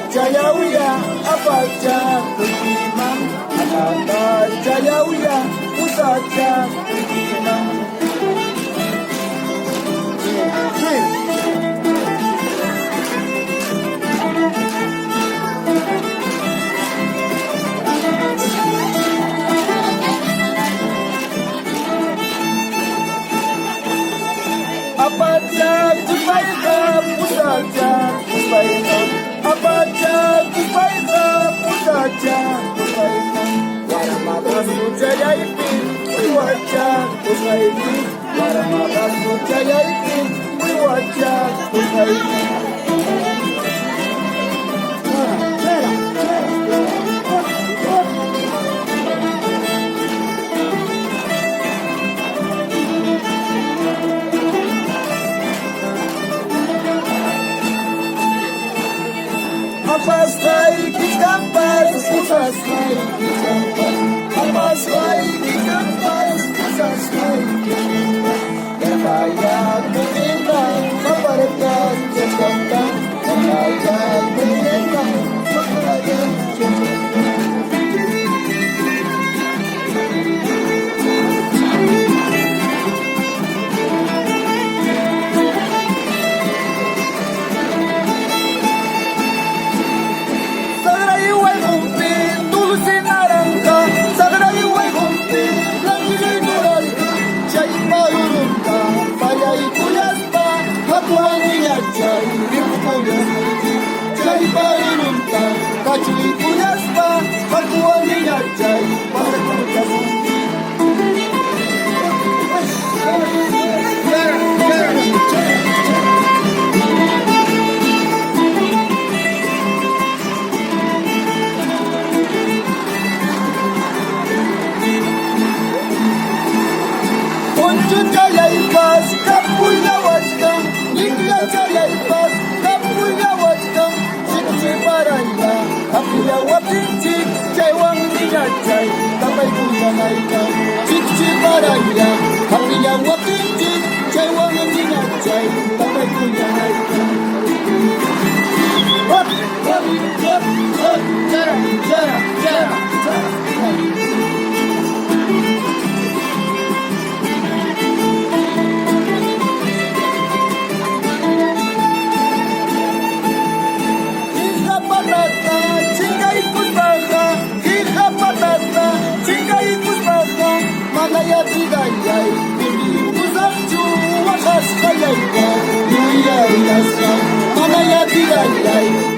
Jayauya, Abacha, Kutimam, Atata, Jayauya, Usacha, Kutimam. Abacha, Kupaita, Usacha, Kupaita. Abacha, Kupaita, Usacha, Kupaita. Waramadasu Jayaipin, Uwacha, Kupaita. Waramadasu Jayaipin, Uwacha, Kupaita. Afastai que capaz, afastai que capaz, afastai que capaz, afastai que capaz. Vaya bonita, aparta, que canta, vaya bonita, aparta, que Mana ya